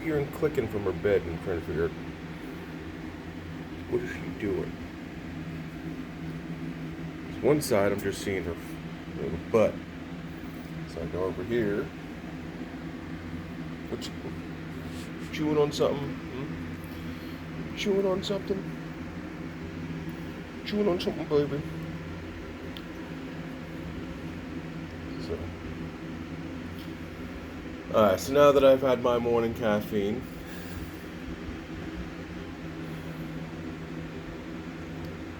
hearing clicking from her bed and trying to figure out what is she doing. So one side, I'm just seeing her little butt. So I go over here. What you chewing on something? Chewing on something? Chewing on something, baby. So, alright, so now that I've had my morning caffeine,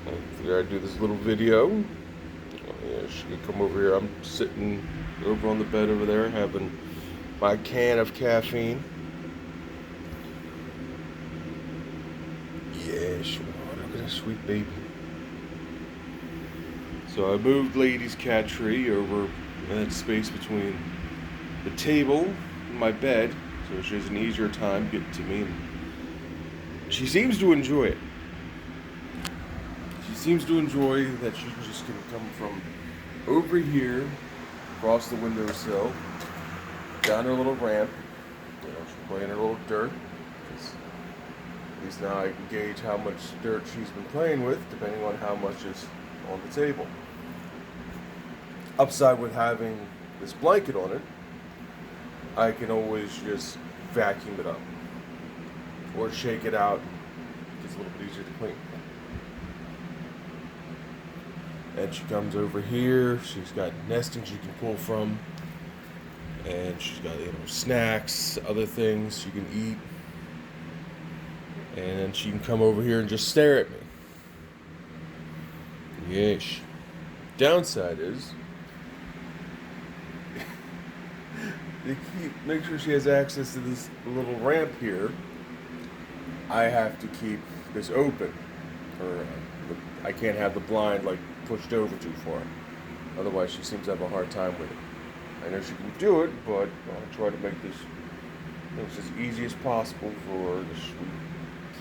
I figured I'd do this little video. Oh, yeah, she could come over here. I'm sitting over on the bed over there having my can of caffeine. Yeah, sure. Look at that sweet baby. So I moved Lady's cat tree over that space between the table and my bed, so she has an easier time getting to me. And she seems to enjoy it. She seems to enjoy that she just can come from over here, across the windowsill, down her little ramp. She'll play in her little dirt. At least now I can gauge how much dirt she's been playing with, depending on how much is on the table. Upside with having this blanket on it, I can always just vacuum it up or shake it out. It's a little bit easier to clean. And she comes over here. She's got nesting she can pull from, and she's got snacks, other things she can eat. And then she can come over here and just stare at me. Yeesh. Downside is, to make sure she has access to this little ramp here, I have to keep this open. Or I can't have the blind pushed over too far. Otherwise, she seems to have a hard time with it. I know she can do it, but I'll try to make this as easy as possible for the sweet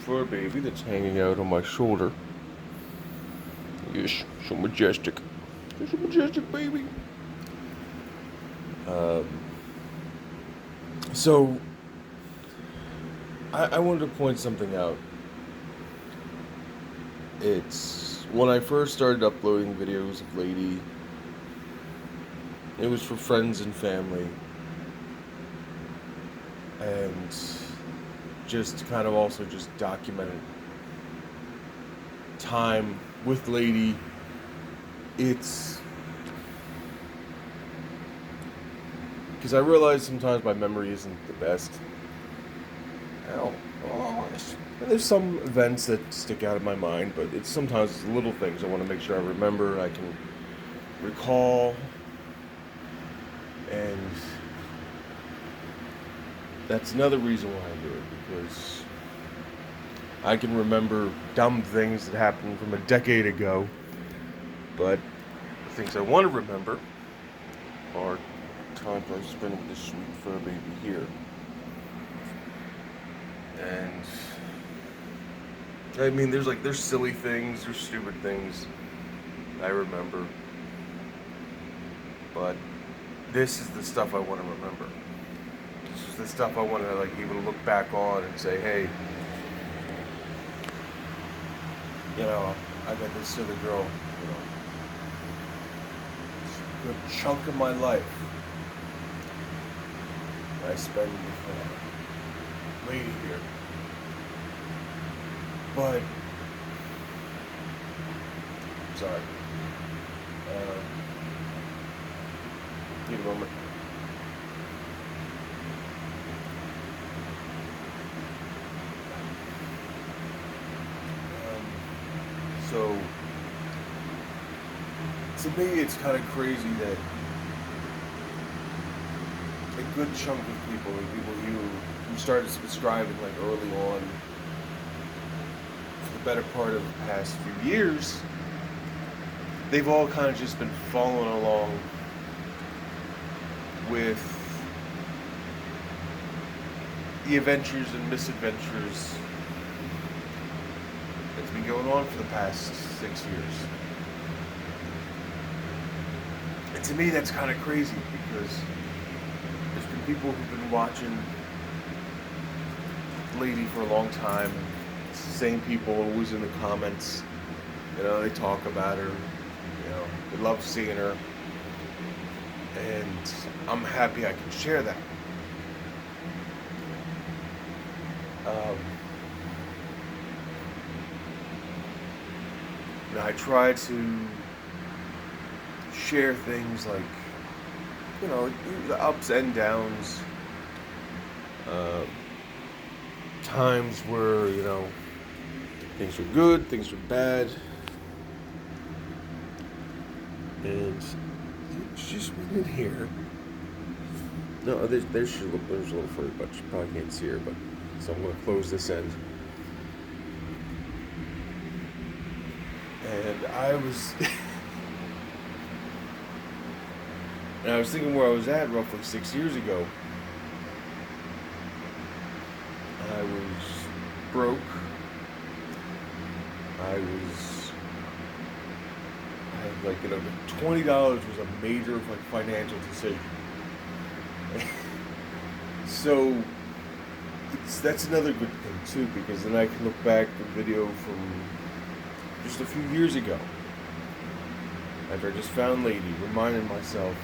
fur baby that's hanging out on my shoulder. Yes, so majestic. She's a majestic baby. So, I wanted to point something out. It's when I first started uploading videos of Lady, it was for friends and family. And just kind of also just documented time with Lady. It's because I realize sometimes my memory isn't the best. Ow. Oh, there's some events that stick out of my mind, but it's sometimes little things I want to make sure I remember, I can recall, and that's another reason why I do it, because I can remember dumb things that happened from a decade ago, but the things I want to remember are times I've spent with this sweet fur baby here. And I mean, there's silly things, there's stupid things I remember, but this is the stuff I want to remember. This is the stuff I want to even look back on and say, hey, I got this other girl, a good chunk of my life I spend with Lady here. But, sorry. Need a moment. So, to me, it's kind of crazy that a good chunk of people, who started subscribing early on, for the better part of the past few years, they've all kind of just been following along with the adventures and misadventures that's been going on for the past 6 years. And to me, that's kind of crazy, because there's been people who've been watching lady for a long time. It's the same people always in the comments. They talk about her. They love seeing her. And I'm happy I can share that. I try to share things like, the ups and downs, times where, things are good, things are bad, and she just went in here. No, there's a little further, but you probably can't see her, but, so I'm going to close this end. And I was and I was thinking where I was at roughly 6 years ago. I was broke. I had $20 was a major financial decision. So that's another good thing too, because then I can look back at the video from just a few years ago, after I just found Lady, reminding myself,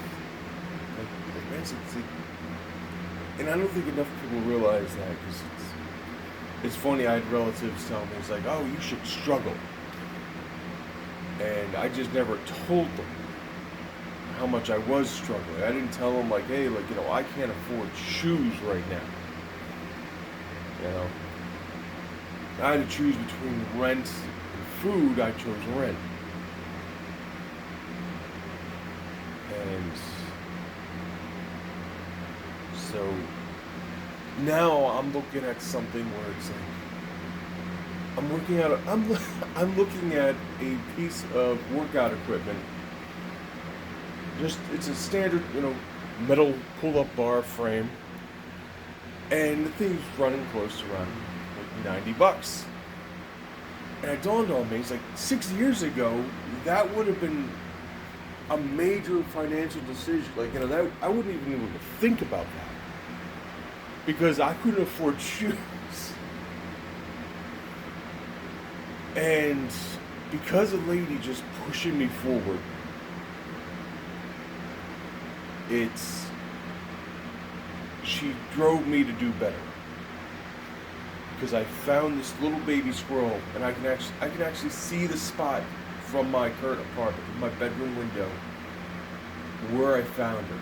and I don't think enough people realize that, because it's funny. I had relatives tell me, it's like, oh, you should struggle, and I just never told them how much I was struggling. I didn't tell them hey, I can't afford shoes right now. I had to choose between rent food. I chose rent. And so now I'm looking at something where it's I'm looking at a piece of workout equipment. It's a standard, metal pull-up bar frame, and the thing's running close to around $90. And it dawned on me, it's 6 years ago, that would have been a major financial decision. That I wouldn't even be able to think about that, because I couldn't afford shoes. And because of Lady just pushing me forward, she drove me to do better. Because I found this little baby squirrel, and I can actually see the spot from my current apartment, from my bedroom window, where I found her.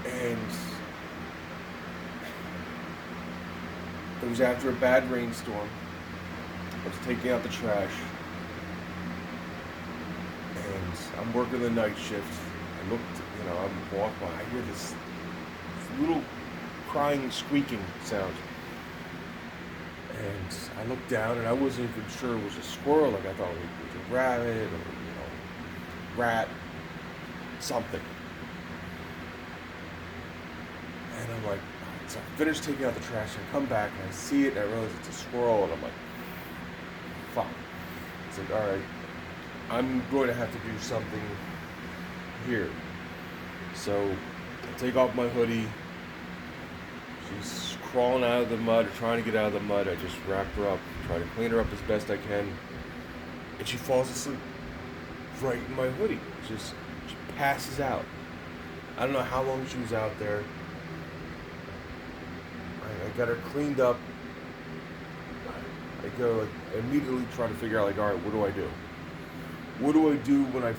And it was after a bad rainstorm. I was taking out the trash, and I'm working the night shift. I looked, I'm walking by, I hear this little crying, squeaking sound. And I looked down, and I wasn't even sure it was a squirrel. I thought it was a rabbit or, rat, something. And I'm like, so I finished taking out the trash, and I come back, and I see it, and I realize it's a squirrel, and I'm like, fuck. It's all right, I'm going to have to do something here. So I take off my hoodie. She's crawling out of the mud, or trying to get out of the mud. I just wrap her up, try to clean her up as best I can, and she falls asleep right in my hoodie. She passes out. I don't know how long she was out there. I got her cleaned up. I go immediately try to figure out all right, what do I do? What do I do when I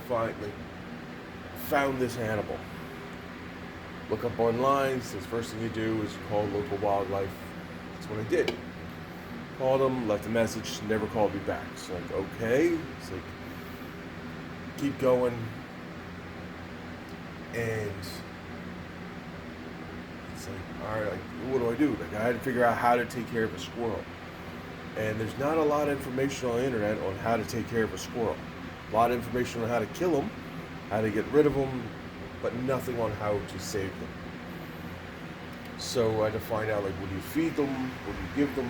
found this animal? Look up online. So the first thing you do is call local wildlife. That's what I did. Called them, left a message, never called me back. It's okay. It's keep going. And it's all right, what do I do? I had to figure out how to take care of a squirrel. And there's not a lot of information on the internet on how to take care of a squirrel. A lot of information on how to kill them, how to get rid of them, but nothing on how to save them. So I had to find out, what do you feed them? What do you give them?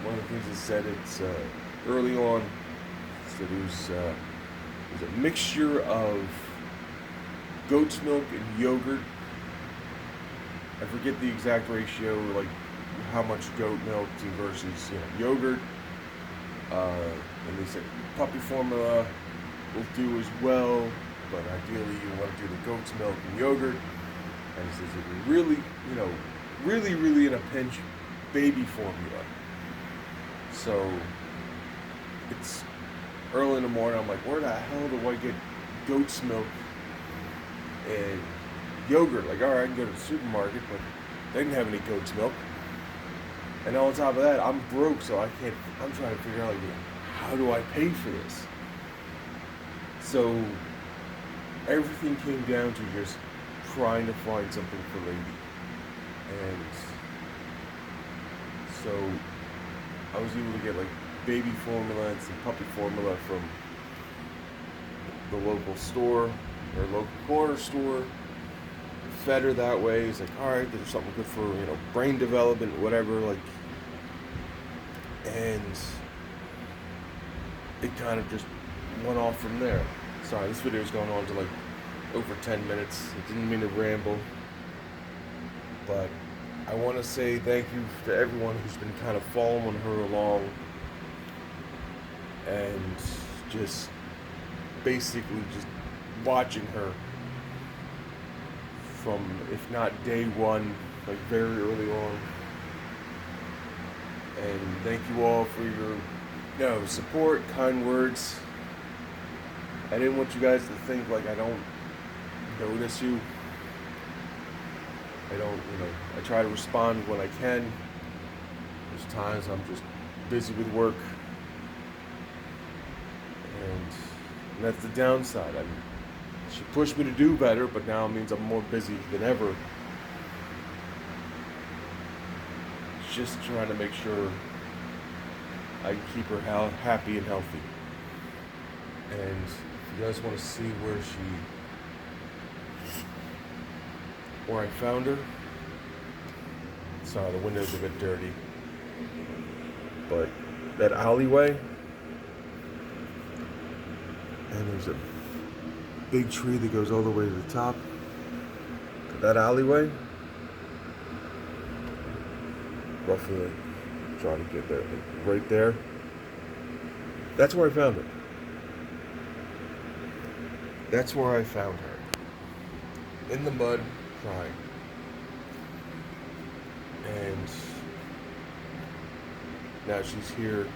One of the things it said, it's early on, it was a mixture of goat's milk and yogurt. I forget the exact ratio, like how much goat milk versus yogurt. And they said puppy formula will do as well, but ideally you want to do the goat's milk and yogurt. And it says if you're really, really in a pinch, baby formula. So it's early in the morning. I'm like, where the hell do I get goat's milk and yogurt? Like, all right, I can go to the supermarket, but they didn't have any goat's milk. And on top of that, I'm broke, so I can't. I'm trying to figure out, how do I pay for this? So everything came down to just trying to find something for Lady. And so I was able to get like baby formula and some puppy formula from the local store or local corner store. Fed her that way. It's like, all right, there's something good for brain development, whatever. Like, and it kind of just went off from there. Sorry, this video is going on to like over 10 minutes. I didn't mean to ramble, but I want to say thank you to everyone who's been kind of following her along and just basically just watching her from, if not day one, like very early on. And thank you all for your support, kind words. I didn't want you guys to think like I don't notice you. I don't, I try to respond when I can. There's times I'm just busy with work. And that's the downside. She pushed me to do better, but now it means I'm more busy than ever. Just trying to make sure I can keep her happy and healthy. And if you guys want to see where I found her, sorry, the window's a bit dirty, but that alleyway, and there's a big tree that goes all the way to the top. That alleyway, roughly, trying to get there, right there. That's where I found her. That's where I found her. In the mud, crying. And now she's here.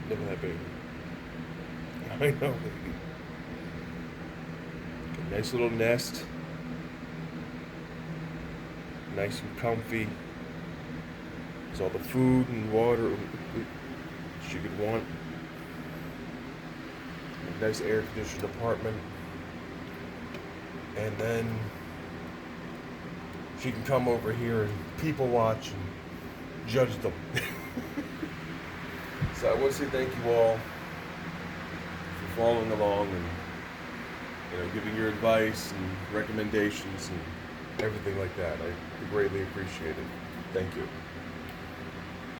Look at that baby. I know, baby. A nice little nest. Nice and comfy. There's all the food and water she could want. A nice air-conditioned apartment. And then she can come over here and people watch and judge them. So I want to say thank you all for following along and giving your advice and recommendations and everything like that. I greatly appreciate it. Thank you.